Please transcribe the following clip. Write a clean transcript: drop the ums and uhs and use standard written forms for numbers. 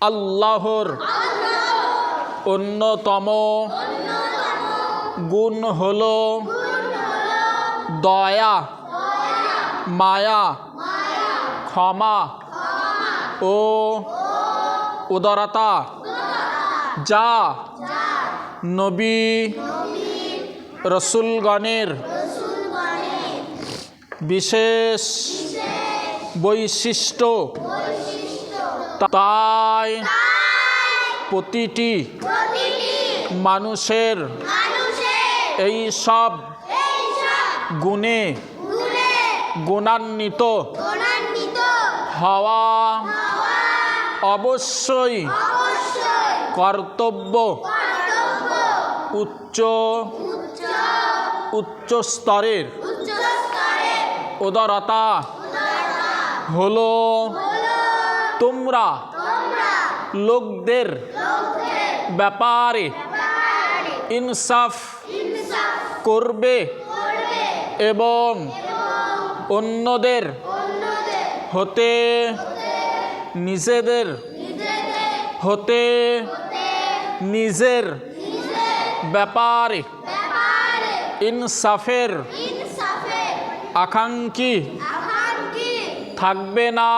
আল্লাহর অন্যতম গুণ হলো দয়া, মায়া, ক্ষমা ও উদারতা, যা নবী রসুলগণের বিশেষ বৈশিষ্ট্য। তাই প্রতিটি মানুষের এই সব গুণে গুণান্বিত হওয়া অবশ্যই কর্তব্য। উচ্চ স্তরের উদারতা হলো তোমরা লোকদের ব্যাপারে ইনসাফ করবে এবং অন্যদের হতে নিজের ব্যাপারে ইনসাফের আকাঙ্ক্ষী থাকবে না।